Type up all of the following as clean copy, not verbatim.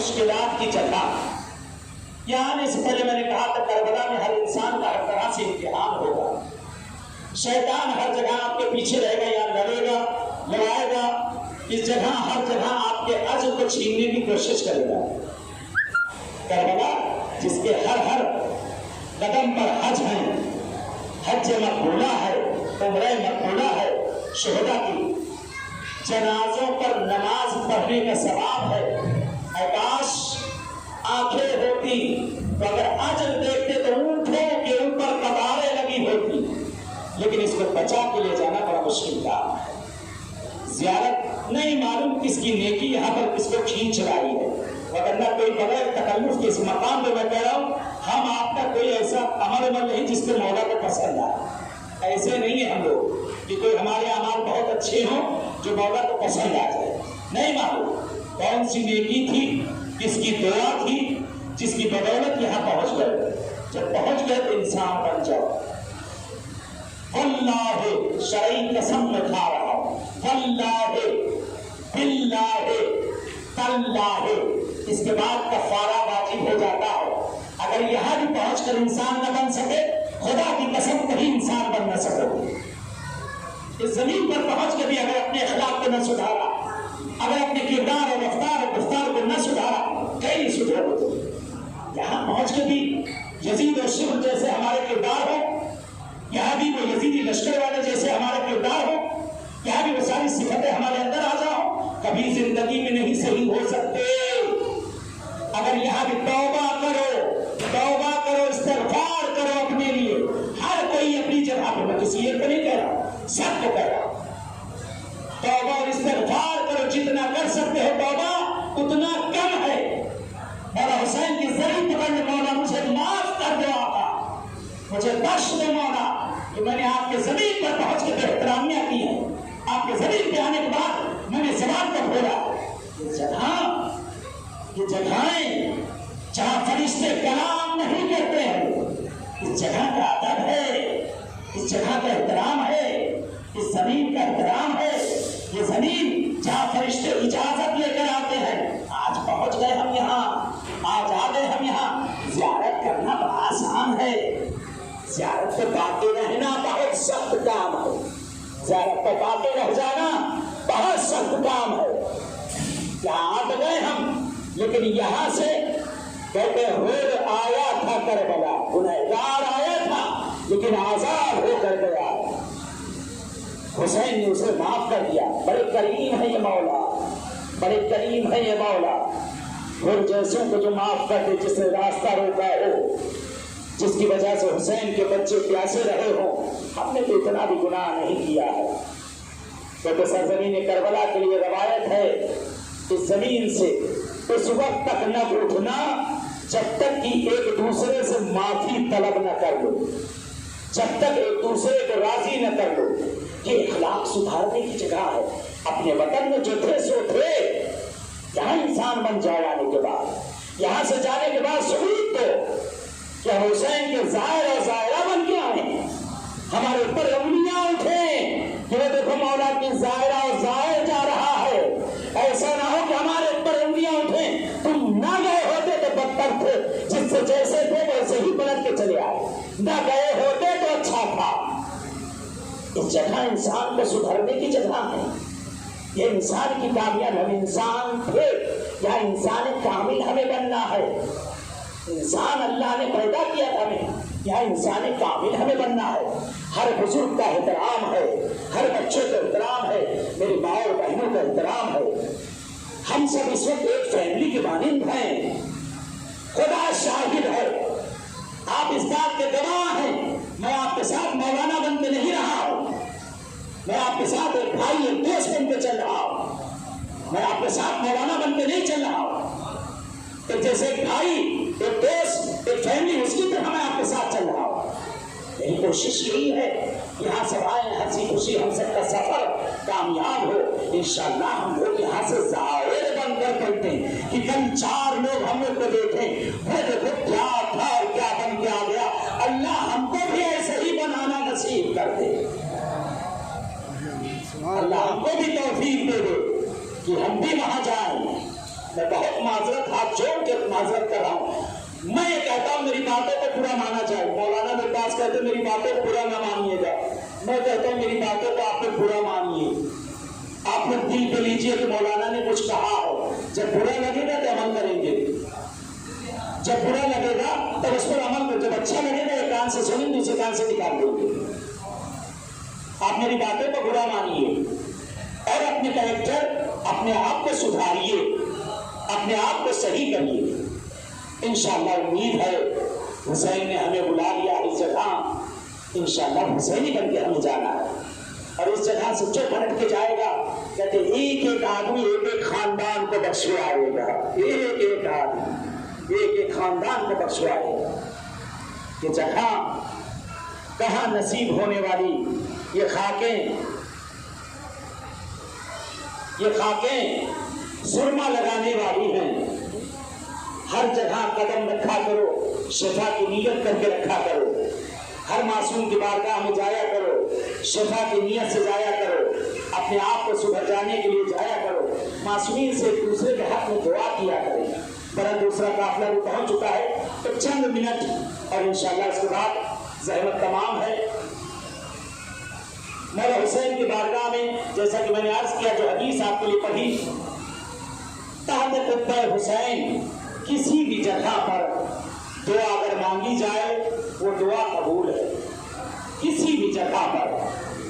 مشکلات کی جگہ. یہاں آنے سے پہلے میں نے کہا تھا کربلا میں ہر انسان کا ہر طرح سے امتحان ہوگا. شیطان ہر جگہ آپ کے پیچھے رہے گا یا لڑے گا لڑائے گا. اس جگہ ہر جگہ آپ کے اجر کو چھیننے کی کوشش کرے گا. کربلا جس کے ہر قدم پر حج ہیں، حج مقبولہ ہے، عمرہ مقبولہ ہے، شہداء کی جنازوں پر نماز پڑھنے کا ثواب ہے. کاش آنکھیں ہوتی تو اگر اجر دیکھتے تو اونٹوں کے اوپر قطاریں لگی ہوتی، لیکن اس کو بچا کے لے جانا بڑا مشکل کام ہے. زیارت نہیں معلوم کس کی نیکی یہاں پر کس کو کھینچ رہی ہے، وگرنہ کوئی بغیر تکلف کے اس مقام پہ میں کہہ رہا ہوں ہم آپ کا کوئی ایسا عمل نہیں جس کے مولا کو پسند آئے. ایسے نہیں ہے ہم لوگ کہ کوئی ہمارے اعمال بہت اچھے ہوں جو مولا کو پسند آ جائے. نہیں معلوم کون سی نیکی تھی، کس کی دعا تھی جس کی بدولت یہاں پہنچ گئے. جب پہنچ گئے تو انسان بن جاؤ. واللہ شرعی قسم میں کھا رہا ہوں، واللہ باللہ تاللہ. اس کے بعد کفارہ واجب ہو جاتا ہے. اگر یہاں بھی پہنچ کر انسان نہ بن سکے، خدا کی قسم کہیں انسان بن نہ سکے. اس زمین پر پہنچ کے بھی اگر اپنے اخلاق کو نہ سدھارا، اگر اپنے کردار اور رفتار اور گفتار کو نہ سدھارا، کہیں نہیں سدھرو گے. یہاں پہنچ کے بھی یزید اور شبر جیسے ہمارے کردار ہو، یہاں بھی وہ یزیدی لشکر والے جیسے ہمارے کردار ہو، یہاں بھی وہ ساری صفتیں ہمارے اندر آ جاؤ، کبھی زندگی میں نہیں صحیح ہو سکتے. اگر یہاں بھی توبہ کرو، استغفار کرو اپنے لیے. ہر کوئی اپنی جگہ پہ، میں کسی ایک کو نہیں کہہ رہا، سب کو کہہ رہا ہوں. توبہ اور استغفار کرو، جتنا کر سکتے ہو توبہ اتنا کم ہے. مولا حسین کی زری پکڑ میں مولا مجھے معاف کر دو آقا، مجھے بخش دے مولا کہ میں نے آپ کے زمین پر پہنچ کے بے احترامیاں کی ہیں. آپ کے زمین پہ آنے کے بعد میں نے زبان کو کھولا. یہ جگہیں جہاں فرشتے کلام نہیں کرتے ہیں، اس جگہ کا ادب ہے، اس جگہ کا احترام ہے، اس زمین کا احترام ہے. یہ زمین جہاں فرشتے اجازت لے کر آتے ہیں. آج پہنچ گئے ہم یہاں، آج آ گئے ہم یہاں. زیارت کرنا بڑا آسان ہے، زیارت پہ باقی رہنا بہت سخت کام ہے. زیارت پہ باقی رہ جانا بہت سخت کام ہے. یہاں آ گئے ہم، لیکن یہاں سے کہتے ہور آیا تھا کربلا، گنہگار آیا تھا لیکن آزاد ہو کر گیا. حسین نے اسے معاف کر دیا. بڑے کریم ہے یہ مولا، بڑے کریم ہے یہ مولا. اور جیسوں کو جو معاف کر دے، جس نے راستہ روکا ہو، جس کی وجہ سے حسین کے بچے پیاسے رہے ہوں. ہم نے تو اتنا بھی گناہ نہیں کیا ہے. تو سرزمین کربلا کے لیے روایت ہے اس زمین سے اس وقت تک نہ اٹھنا جب تک کہ ایک دوسرے سے معافی طلب نہ کر لو، جب تک ایک دوسرے کو راضی نہ کر لو. یہ اخلاق سدھارنے کی جگہ ہے. اپنے وطن میں جو تھے سو تھے. یہاں انسان بن جائے آنے کے بعد، یہاں سے جانے کے بعد ثبوت دو کہ حسین کے ظاہر اور ظاہرہ بن کے آئے. ہمارے اوپر انگلیاں اٹھیں کہ دیکھو مولا کی ظاہرہ اور ظاہر جا رہا ہے. ایسا نہ ہو کہ ہمارے اوپر انگلیاں اٹھیں. تم نہ گئے ہوتے تو بدتر تھے، جس سے جیسے تھے ویسے ہی پلٹ کے چلے آئے. نہ گئے ہوتے تو اچھا تھا. اس جگہ انسان کو سدھرنے کی جگہ ہے. یہ انسان کی کامیاب. ہم انسان تھے، یا انسان کامل ہمیں بننا ہے. انسان اللہ نے پیدا کیا تھا ہمیں، یا انسان کامل ہمیں بننا ہے. ہر بزرگ کا احترام ہے، ہر بچے کا احترام ہے، میری ماں اور بہنوں کا احترام ہے. ہم سب اس وقت ایک فیملی کے مانند ہیں. خدا شاہد ہے، آپ اس بات کے گواہ ہیں. میں آپ کے ساتھ مولانا بن کے نہیں رہا ہوں، میں آپ کے ساتھ ایک بھائی ایک دوست بن کے چل رہا ہوں. میں آپ کے ساتھ مولانا بن کے نہیں چل رہا ہوں. ایک جیسے ایک بھائی ایک دوست ایک فیملی اس کی طرح میں آپ کے ساتھ چل رہا ہوں. میری کوشش یہی ہے یہاں سے آئے ہنسی خوشی ہم سب کا سفر کامیاب ہو. انشاءاللہ ہم لوگ یہاں سے ظاہر بن کر کرتے ہیں کہ کل 4 لوگ ہم لوگ کو دیکھیں وہ دیکھو کیا تھا اور کیا بن کے آ گیا. اللہ ہم کو بھی ایسے ہی بنانا نصیب کر دے. اللہ ہم کو بھی توفیق دے دے کہ ہم بھی وہاں جائیں. میں بہت معذرت ہاتھ جوڑ کے معذرت کر رہا ہوں. میں یہ کہتا ہوں میری باتوں کو برا مانا جائے. مولانا میرے پاس کہتے میری باتوں کو برا نہ مانیے گا. میں کہتا ہوں میری باتوں کو آپ نے برا مانیے. آپ نے دل پہ لیجیے کہ مولانا نے کچھ کہا ہو. جب برا لگے گا تو عمل کریں گے. جب برا لگے گا تو اس پر عمل کریں. جب اچھا لگے گا ایک کان سے سنیں دوسرے کان سے نکال دیں گے. آپ میری باتوں کو برا مانیے اور اپنے کریکٹر اپنے آپ کو سدھاریے, اپنے آپ کو صحیح کریے. انشاءاللہ امید ہے حسین نے ہمیں بلا لیا اس جگہ. انشاءاللہ حسینی بن کے ہمیں جانا ہے. اور اس جگہ سے جو پلٹ کے جائے گا کہتے ایک ایک آدمی ایک ایک خاندان کو بخشوائے گا. ایک ایک آدمی ایک ایک خاندان کو بخشوائے گا. یہ جگہ کہاں نصیب ہونے والی یہ خاکیں سرما لگانے والی ہیں. ہر جگہ قدم رکھا کرو, شفا کی نیت کر کے رکھا کرو. ہر معصوم کی بارگاہ میں جایا کرو, شفا کی نیت سے جایا کرو. اپنے آپ کو سدھر جانے کے لیے جایا کرو. معصومین سے ایک دوسرے کے حق میں دعا کیا کریں. برا دوسرا قافلہ بھی پہنچ چکا ہے تو چند منٹ اور انشاءاللہ اس کے بعد زحمت تمام ہے. مولا حسین کی بارگاہ میں جیسا کہ میں نے عرض کیا جو حدیث آپ کے لیے پڑھی, تحت قبہ حسین کسی بھی جگہ پر دعا اگر مانگی جائے وہ دعا قبول ہے. کسی بھی جگہ پر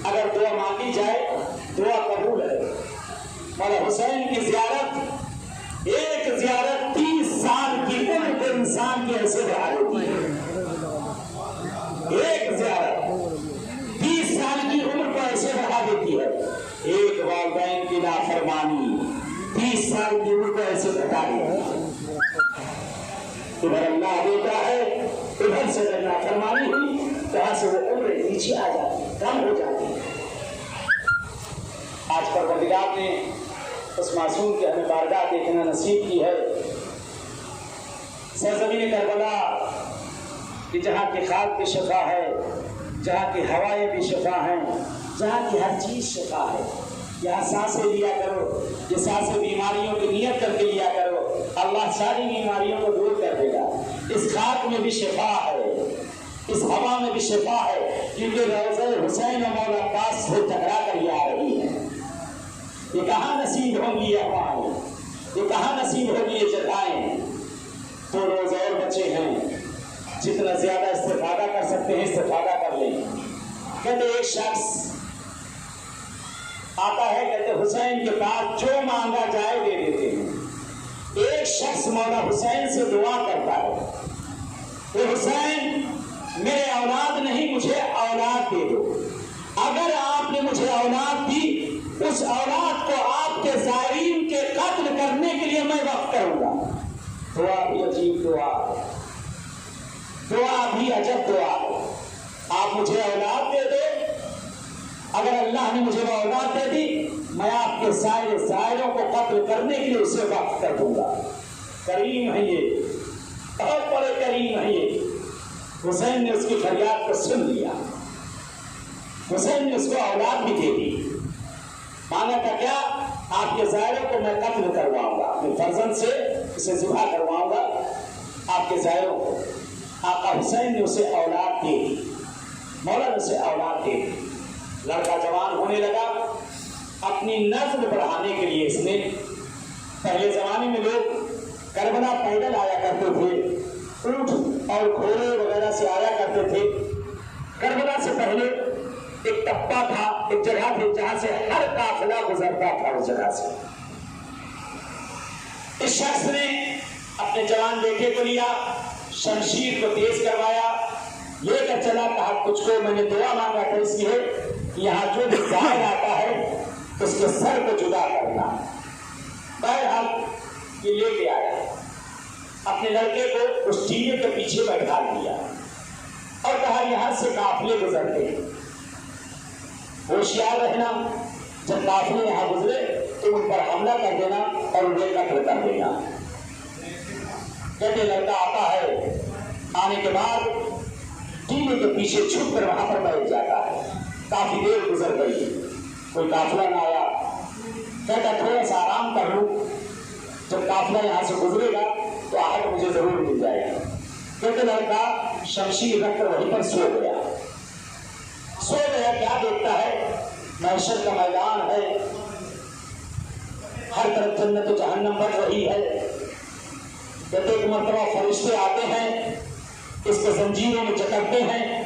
اگر دعا مانگی جائے دعا قبول ہے. مولا حسین کی زیارت, ایک زیارت 30 سال کی عمر کو انسان کی ایسے بڑھا دیتی ہے. ایک زیارت 30 سال کی عمر کو ایسے بڑھا دیتی ہے. ایک والدین کی نافرمانی 30 سال کی عمر کو ایسے گھٹا دیتی ہے. ادھر اللہ دیتا ہے, ادھر سے اگر نافرمانی ہوئی کہاں سے وہ عمر نیچے آ جاتی ہے, کم ہو جاتی ہے. آج پروردگار نے اس معصوم کے ہمیں بارگاہ دیکھنا نصیب کی ہے. سرزمین کربلا کہ جہاں کی خاک کی شفا ہے, جہاں کی ہوائیں بھی شفا ہیں, جہاں کی ہر چیز شفا ہے. یہاں سانسیں لیا کرو, یہ سانسیں بیماریوں کی نیت کر کے لیا کرو. اللہ ساری بیماریوں کو دور کر دے گا. اس خاک میں بھی شفا ہے, اس ہوا میں بھی شفا ہے, کیونکہ روضہ حسین و مولا پاس سے ٹکرا کر یہ آ رہی ہے. یہ کہاں نصیب ہوں گی یہ ہوائیں, یہ کہاں نصیب ہوگی یہ جگہیں. تو روز اور بچے ہیں, جتنا زیادہ استفادہ کر سکتے ہیں استفادہ کر لیں. کہتے ایک شخص آتا ہے, کہتے حسین کے پاس جو مانگا جائے دے دیتے ہیں. ایک شخص مولا حسین سے دعا کرتا ہے کہ حسین میرے اولاد نہیں, مجھے اولاد دے دو. اگر آپ نے مجھے اولاد دی, اس اولاد کو آپ کے زائرین کے قتل کرنے کے لیے میں وقف کروں گا. دعا بھی عجیب دعا ہے, دعا بھی عجب دعا ہے. آپ مجھے اولاد دے دو, اگر اللہ نے مجھے وہ اولاد دے دی میں آپ کے سارے زائروں کو قتل کرنے کے لیے اسے وقف کر دوں گا. کریم ہے یہ, بہت بڑے کریم ہے یہ. حسین نے اس کی فریاد کو سن لیا. حسین نے اس کو اولاد بھی دے دی. مانا تھا کیا, آپ کے زائروں کو میں قتل کرواؤں گا, اپنے فرزند سے اسے ذبح کرواؤں گا آپ کے زائروں کو. آقا حسین نے اسے اولاد دے دی, مولا نے اسے اولاد دے دی. لڑکا جوان ہونے لگا. اپنی نسل بڑھانے کے لیے اس نے, پہلے زمانے میں لوگ کربلا پیدل آیا کرتے تھے, اونٹ اور گھوڑے وغیرہ سے آیا کرتے تھے. کربلا سے پہلے ایک ٹپا تھا, ایک جگہ تھی جہاں سے ہر قافلہ گزرتا تھا. اس جگہ سے اس شخص نے اپنے جوان بیٹے کو لیا, شمشیر کو تیز کروایا, لے کر چلا. کہا کچھ کو میں نے دعا مانگا تھا اس لیے یہاں جو بھی ظاہر آتا ہے اس کے سر کو جدا کرنا. بہرحال یہ لے کے آیا, اپنے لڑکے کو اس ٹیلے کے پیچھے بیٹھا دیا اور کہا یہاں سے قافلے گزرتے ہیں, ہوشیار رہنا, جب قافلے یہاں گزرے تو ان پر حملہ کر دینا اور انہیں قتل کر دینا. کہتے لڑکا آتا ہے, آنے کے بعد ٹیلے کے پیچھے چھپ کر وہاں پر بیٹھ جاتا ہے. کافی دیر گزر گئی, کوئی قافلہ نہ آیا. کہتا تھوڑا سا آرام کر لوں. جب قافلہ یہاں سے گزرے گا تو آہٹ مجھے ضرور مل جائے گا. کہتے لڑکا شمشیر رکھ کر وہیں پر سو گیا. کیا دیکھتا ہے؟ محشر کا میدان ہے، ہر طرف جنت و جہنم بن رہی ہے. کہتے ایک مرتبہ فرشتے آتے ہیں، اس کو زنجیروں میں جکڑتے ہیں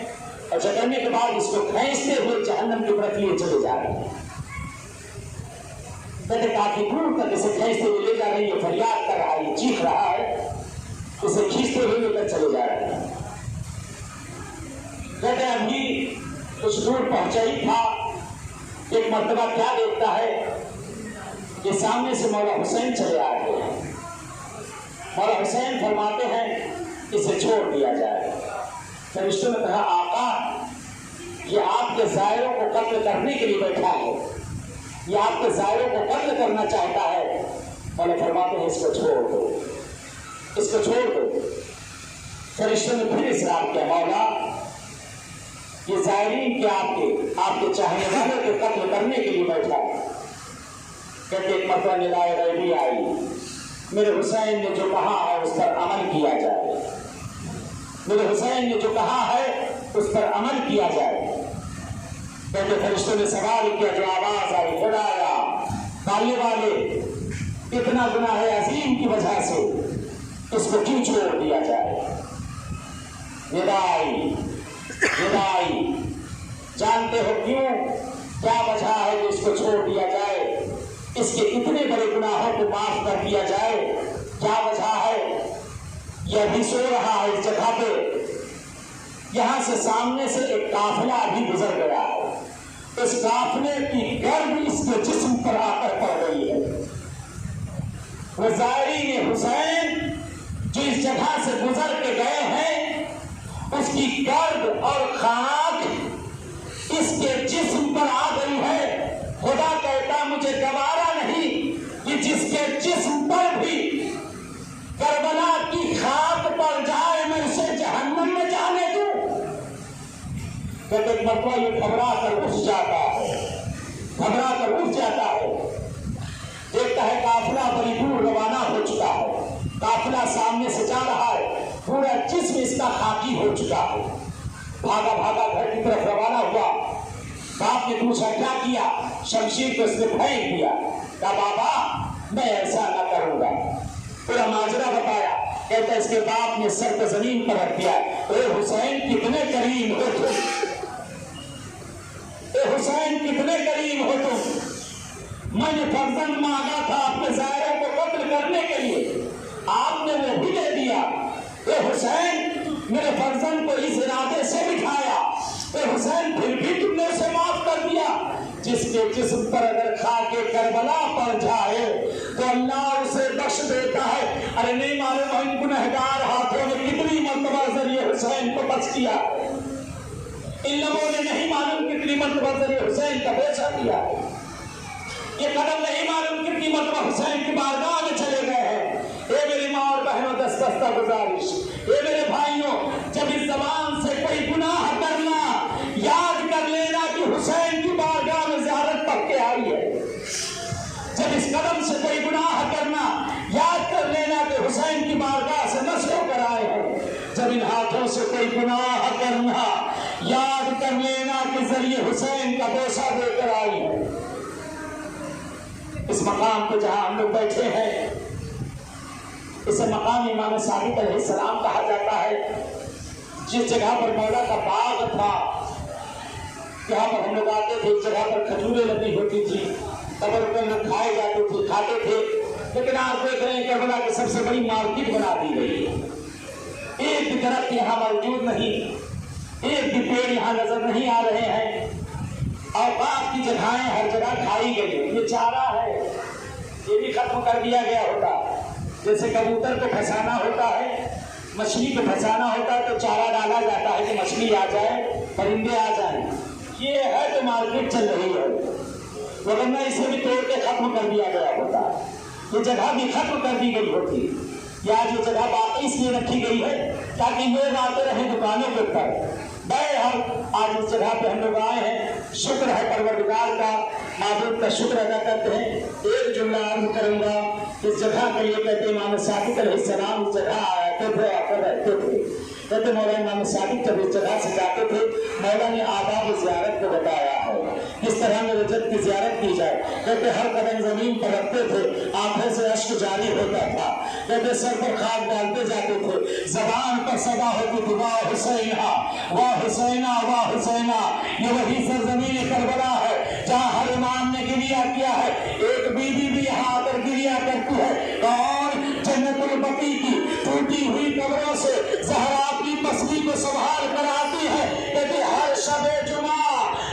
اور جکڑنے کے بعد اس کو کھینچتے ہوئے جہنم کی طرف لیے چلے جا رہے ہیں. کہتے کافی دور تک اسے کھینچتے ہوئے لے جا رہی ہے، فریاد کر رہا ہے، چیخ رہا ہے، اسے کھینچتے ہوئے لے کر چلے جا رہے ہیں. کہتے ابھی کچھ دور پہنچا ہی تھا، ایک مرتبہ کیا دیکھتا ہے کہ سامنے سے مولا حسین چلے آ رہے ہیں. مولا حسین فرماتے ہیں اسے چھوڑ دیا جائے. فرشتوں نے کہا آقا یہ آپ کے زائروں کو قتل کرنے کے لیے بیٹھا ہے، یہ آپ کے زائروں کو قتل کرنا چاہتا ہے. مولا فرماتے ہیں اس کو چھوڑ دو، اس کو چھوڑ دو. فرشتوں نے پھر اصرار کیا مولا یہ زائرین کیا آپ کے چاہنے والوں کو قتل کرنے کے لیے بیٹھا ہے. کہتے ایک مرتبہ ندائے غیبی آئی، میرے حسین نے جو کہا ہے اس پر عمل کیا جائے، میرے حسین نے جو کہا ہے اس پر عمل کیا جائے. کہتے فرشتوں نے سوال کیا، جو آواز آئی خدایا بالے والے اتنا گناہ عظیم کی وجہ سے اس کو کیوں چھوڑ دیا جائے. ندائی جانتے ہو کیوں، کیا وجہ ہے کہ اس کو چھوڑ دیا جائے، اس کے اتنے بڑے گناہوں کو معاف کر دیا جائے، کیا وجہ ہے؟ یہ ابھی سو رہا ہے اس جگہ پہ، یہاں سے سامنے سے ایک قافلہ ابھی گزر گیا ہے، اس قافلے کی گرد اس کے جسم پر آ کر پڑ گئی ہے. وہ زائرین حسین جو اس جگہ سے گزر کے گئے ہیں اس کی گرد اور خاک اس کے جسم پر آ گئی ہے. خدا کہتا مجھے گوارا نہیں کہ جس کے جسم پر بھی کربلا کی خاک پڑ جائے میں اسے جہنم میں جانے دوں. کہتے ایک مرتبہ یہ گھبرا کر اٹھ جاتا ہے، دیکھتا ہے قافلہ بڑی دور روانہ ہو چکا ہے، قافلہ سامنے سے جا رہا ہے، پورا جسم اس کا خاکی ہو چکا ہے. بھاگا بھاگا گھر کی طرف روانہ ہوا. باپ نے پوچھا کیا کیا؟ شمشیر کو اس نے پھینک دیا. کہا بابا میں ایسا نہ کروں گا. پورا ماجرا بتایا. کہتا اس کے باپ نے سر کو زمین پر رکھ دیا. اے حسین کتنے کریم ہو تم، اے حسین کتنے کریم ہو تم، میں نے فرزند مانگا تھا اپنے زائروں کو قتل کرنے کے لیے، آپ نے وہ بھی دے دیا. اے حسین میرے فرزند کو اس ارادے سے بٹھایا، اے حسین پھر بھی تم نے اسے معاف کر دیا. جس کے جسم پر اگر خاک کربلا پڑ جائے تو اللہ اسے بخش دیتا ہے. ارے نہیں معلوم ان گنہگار ہاتھوں نے کتنی مرتبہ ذریعے حسین کو بخش کیا، ان لوگوں نے نہیں معلوم کتنی مرتبہ ذریعے حسین کا بوسہ کیا. یہ قدم نہیں معلوم کتنی مرتبہ حسین کی بارگاہ میں چلے گئے ہیں. اے میری ماں اور بہنوں دستہ گزارش، اے میرے بھائیوں جب اس زبان سے کوئی گناہ کرنا یاد کر لینا کہ حسین کی بارگاہ میں زیارت پڑھ کے آئی ہے. جب اس قدم سے کوئی گناہ کرنا یاد کر لینا کہ حسین کی بارگاہ سے نسل ہو کر آئے ہیں. جب ان ہاتھوں سے کوئی گناہ کرنا یاد کر لینا کہ ذریعے حسین کا بوسہ دے کر آئی ہے. اس مقام پہ جہاں ہم لوگ بیٹھے ہیں اسے مقام امام صادق علیہ السلام کہا جاتا ہے. جس جگہ پر مولا کا باغ تھا جہاں پر ہم لوگ آتے تھے، اس جگہ پر کھجوریں لگی ہوتی تھی، قبر پہ لوگ کھائے جاتے تھے، کھاتے تھے. لیکن آپ دیکھ رہے ہیں کربلا کی سب سے بڑی مارکیٹ بنا دی گئی ہے. ایک بھی درخت یہاں موجود نہیں، ایک بھی پیڑ یہاں نظر نہیں آ رہے ہیں. اوقات کی جگہیں ہر جگہ کھائی گئی. یہ چارہ ہے، یہ بھی ختم کر دیا گیا ہوتا. جیسے کبوتر کو پھنسانا ہوتا ہے، مچھلی کو پھنسانا ہوتا ہے تو چارہ ڈالا جاتا ہے کہ مچھلی آ جائے، پرندے آ جائیں. یہ ہے تو مارکیٹ چل رہی ہے، ورنہ اسے بھی توڑ کے ختم کر دیا گیا ہوتا. یہ جگہ بھی ختم کر دی گئی ہوتی. یا یہ جگہ باقی اس لیے رکھی گئی ہے تاکہ لوگ آتے رہیں دکانوں کے اوپر، بہرحال آج اس جگہ پہ ہم لوگ آئے ہیں، شکر ہے پروردگار کا، معبود کا شکر ادا کرتے ہیں۔ ایک جملہ عرض کروں گا، اس جگہ کے لیے کہتے امام صادق علیہ السلام اس جگہ آتے تھے، آ کر رہتے تے۔ کہتے مولا امام صادق جب اس جگہ سے جاتے تھے، مولا نے آداب زیارت کو بتایا ہے، کس طرح میں رجت کی زیارت کی جائے۔ کہتے ہر قدم زمین پر رکھتے تھے، آنکھوں سے اشک جاری ہوتا تھا، کہتے سر پر خاک ڈالتے جاتے تھے، زبان پر صدا ہوتی تھی واہ حسینہ واہ حسینہ واہ حسینہ۔ یہ وہی سرزمین کربلا ہے جہاں ہر امام نے گریا کیا ہے۔ ایک بیوی بھی یہاں آ کر گریا کرتی ہے، اور جنت البقیع کی ٹوٹی ہوئی قبروں سے زہرا کی پسلی کو سنبھال کر آتی ہے، کہتے ہر شب جمعہ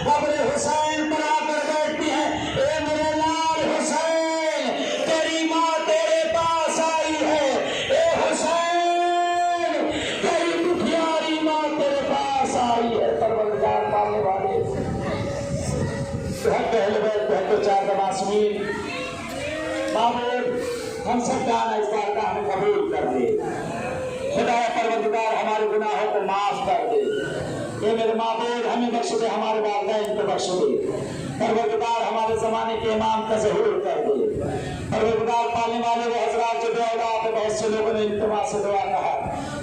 قبر حسین پر آ کر بیٹھتی ہے، اے میرے لال حسین تیری ماں تیرے پاس آئی ہے، اے حسین تیری دکھیاری ماں تیرے پاس آئی ہے۔ پروردگار پالنے والے پہلے بیت پہلے چار معصومین معبود ہم سب کا آنا اس بار کا ہمیں قبول کر دے، خدا پروردگار ہمارے گناہوں کو معاف کر دے، اے میرے معبود ہمیں بخش دے، ہمارے والدین کو بخش دے، پروردگار ہمارے زمانے کے امام کا ظہور کر دے۔ پروردگار پالنے والے وہ حضرات جو بے اولاد ہے، بہت سے لوگوں نے التماس سے دعا کہا،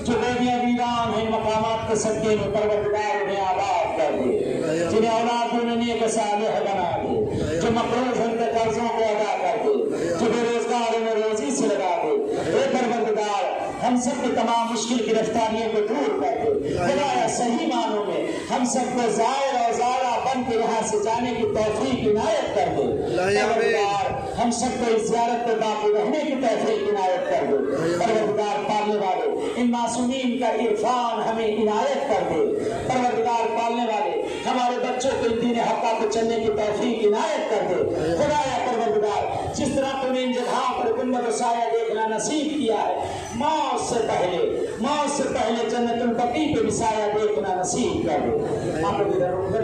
جو بیویاں ویران ہیں مقامات کے صدقے میں، پروردگار انہیں آباد کر دے، جنہیں اولاد انہیں نیک صالح بنا دے، جو مقروض ہیں کے قرضوں کو ادا کر دے، جو بے روزگار انہیں روزی سے لگا دے۔ اے پروردگار ہم سب کی تمام مشکل گرفتاریوں کو دور کر دے، خدایا صحیح معنوں میں ہم سب کو زائر اور زائرہ بن کے یہاں سے جانے کی توفیق عنایت کر دے، پروردگار ہم سب کو اس زیارت پہ باقی رہنے کی توفیق عنایت کر دے، پروردگار پالنے والے ان معصومین کا عرفان ہمیں عنایت کر دے، پروردگار پالنے والے ہمارے بچوں کو ان دین حقہ کو چلنے کی توفیق عنایت کر دے، خدایا پروردگار جس طرح تم نے ان جگہوں پر گنبد و سایہ دیکھنا نصیب کیا ہے، موت سے پہلے جنت البقیع پہ بھی سایہ دیکھنا نصیب کر دے۔